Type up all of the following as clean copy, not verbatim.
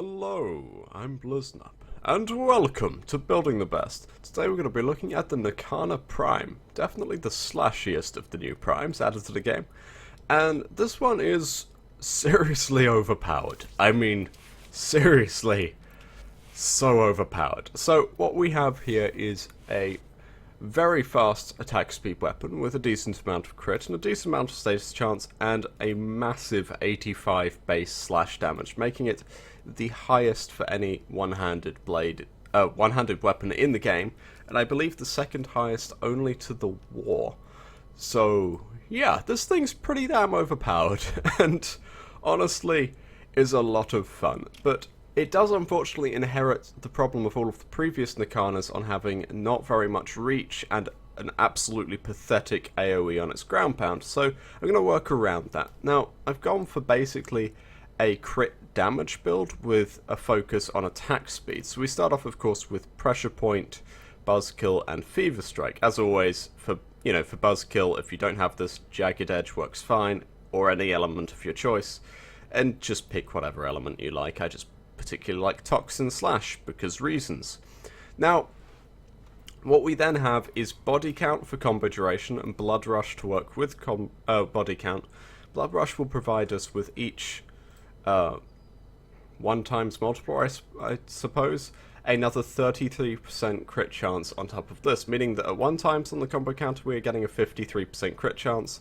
Hello, I'm Bliznub, and welcome to Building the Best. Today we're going to be looking at the Nikana Prime, definitely the slashiest of the new primes added to the game, and this one is seriously overpowered. I mean, seriously, so overpowered. So what we have here is a very fast attack speed weapon with a decent amount of crit and a decent amount of status chance and a massive 85 base slash damage, making it the highest for any one-handed weapon in the game, and I believe the second highest only to the War. So yeah, this thing's pretty damn overpowered and honestly is a lot of fun, but it does unfortunately inherit the problem of all of the previous Nikanas on having not very much reach and an absolutely pathetic AoE on its ground pound, so I'm going to work around that. Now, I've gone for basically a crit damage build with a focus on attack speed. So we start off, of course, with Pressure Point, Buzzkill, and Fever Strike. As always, for Buzzkill, if you don't have this, Jagged Edge works fine, or any element of your choice, and just pick whatever element you like. I just particularly like Toxin Slash, because reasons. Now, what we then have is Body Count for combo duration, and Blood Rush to work with Body Count. Blood Rush will provide us with each 1 times multiplier, I suppose, another 33% crit chance on top of this, meaning that at 1 times on the combo counter we are getting a 53% crit chance,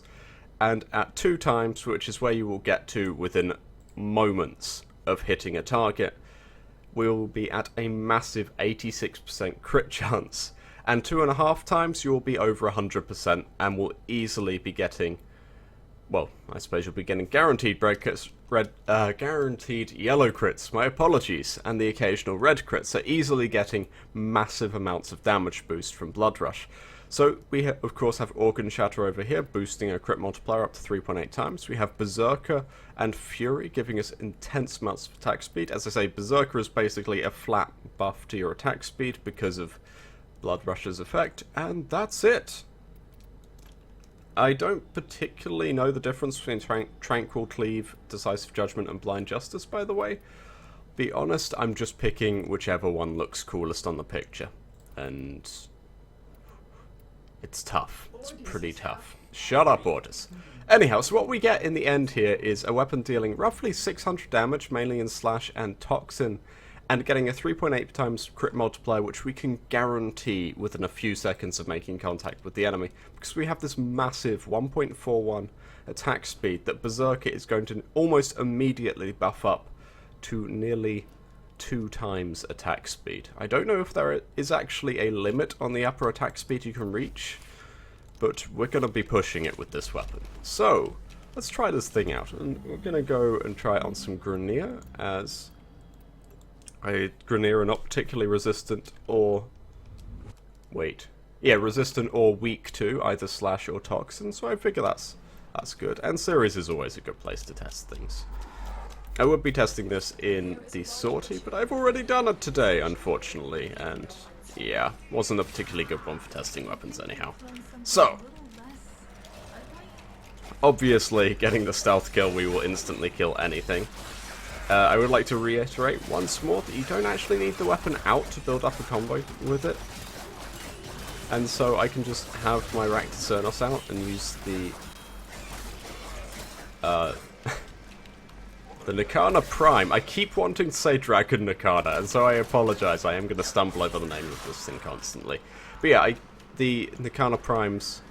and at 2 times, which is where you will get to within moments of hitting a target, we will be at a massive 86% crit chance, and 2.5 times you will be over 100% and will easily be getting, well, I suppose you'll be getting guaranteed guaranteed yellow crits, my apologies, and the occasional red crits, so easily getting massive amounts of damage boost from Blood Rush. So we of course have Organ Shatter over here, boosting our crit multiplier up to 3.8 times. We have Berserker and Fury, giving us intense amounts of attack speed. As I say, Berserker is basically a flat buff to your attack speed because of Blood Rush's effect, and that's it. I don't particularly know the difference between Tranquil Cleave, Decisive Judgment, and Blind Justice, by the way. Be honest, I'm just picking whichever one looks coolest on the picture, and it's tough. It's pretty tough. Shut up, Orders. Anyhow, so what we get in the end here is a weapon dealing roughly 600 damage, mainly in Slash and Toxin, and getting a 3.8 times crit multiplier, which we can guarantee within a few seconds of making contact with the enemy, because we have this massive 1.41 attack speed that Berserker is going to almost immediately buff up to nearly 2 times attack speed. I don't know if there is actually a limit on the upper attack speed you can reach, but we're going to be pushing it with this weapon. So, let's try this thing out, and we're going to go and try it on some Grineer, as Grineer are not particularly resistant or... resistant or weak to either Slash or Toxin, so I figure that's good. And Series is always a good place to test things. I would be testing this in the sortie, but I've already done it today, unfortunately, and yeah, wasn't a particularly good one for testing weapons anyhow. So, obviously, getting the stealth kill, we will instantly kill anything. I would like to reiterate once more that you don't actually need the weapon out to build up a combo with it. And so I can just have my Raktacernos out and use the Nikana Prime. I keep wanting to say Dragon Nikana, and so I apologize. I am going to stumble over the name of this thing constantly. But yeah, the Nikana Prime's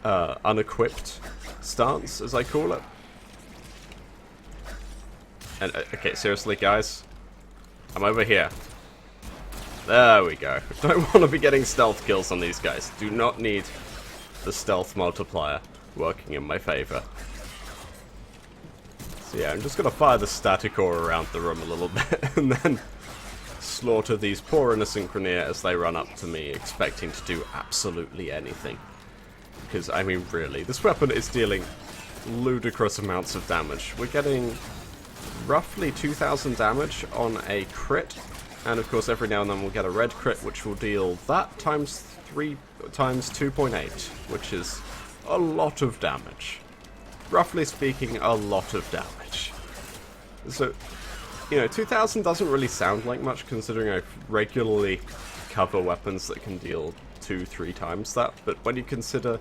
unequipped stance, as I call it. And, okay, seriously, guys. I'm over here. There we go. Don't want to be getting stealth kills on these guys. Do not need the stealth multiplier working in my favor. So yeah, I'm just going to fire the static aura around the room a little bit, and then slaughter these poor innocent Grineer as they run up to me, expecting to do absolutely anything. Because, I mean, really, this weapon is dealing ludicrous amounts of damage. We're getting roughly 2,000 damage on a crit, and of course every now and then we'll get a red crit, which will deal that times 3 times 2.8, which is a lot of damage. Roughly speaking, a lot of damage. So you know, 2000 doesn't really sound like much considering I regularly cover weapons that can deal 2-3 times that, but when you consider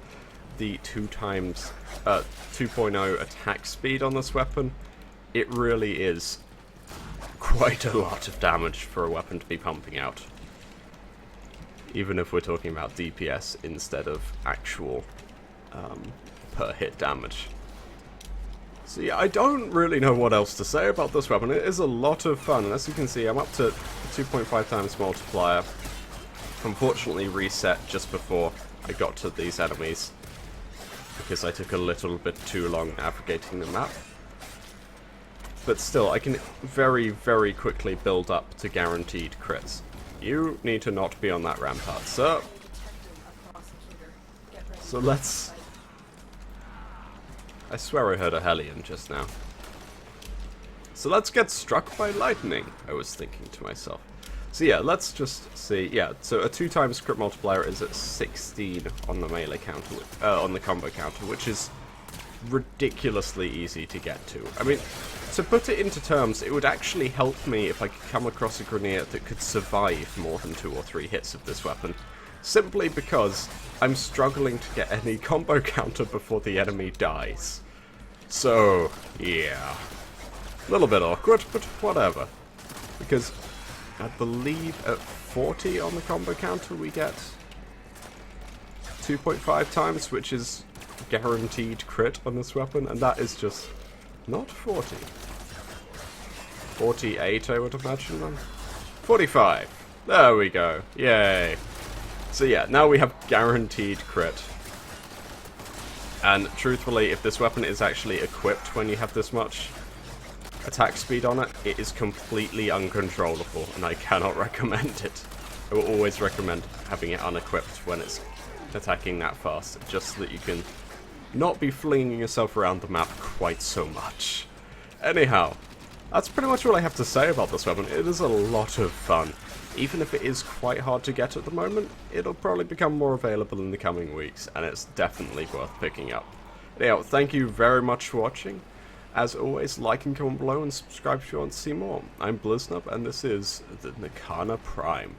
the 2.0 attack speed on this weapon, it really is quite a lot of damage for a weapon to be pumping out. Even if we're talking about DPS instead of actual per hit damage. So yeah, I don't really know what else to say about this weapon. It is a lot of fun, and as you can see, I'm up to 2.5 times multiplier. Unfortunately reset just before I got to these enemies, because I took a little bit too long navigating the map. But still, I can very, very quickly build up to guaranteed crits. You need to not be on that rampart, sir. So let's... I swear I heard a Hellion just now. So let's get struck by lightning, I was thinking to myself. So yeah, let's just see. Yeah, so a 2 times crit multiplier is at 16 on the melee counter, on the combo counter, which is ridiculously easy to get to. I mean, to put it into terms, it would actually help me if I could come across a Grineer that could survive more than 2 or 3 hits of this weapon. Simply because I'm struggling to get any combo counter before the enemy dies. So, yeah. A little bit awkward, but whatever. Because I believe at 40 on the combo counter we get 2.5 times, which is guaranteed crit on this weapon, and that is just not 40. 48, I would imagine then. 45. There we go. Yay. So yeah, now we have guaranteed crit. And truthfully, if this weapon is actually equipped when you have this much attack speed on it, it is completely uncontrollable, and I cannot recommend it. I will always recommend having it unequipped when it's attacking that fast, just so that you can not be flinging yourself around the map quite so much. Anyhow, that's pretty much all I have to say about this weapon. It is a lot of fun. Even if it is quite hard to get at the moment, it'll probably become more available in the coming weeks, and it's definitely worth picking up. Anyhow, thank you very much for watching. As always, like and comment below and subscribe if you want to see more. I'm Bliznub, and this is the Nikana Prime.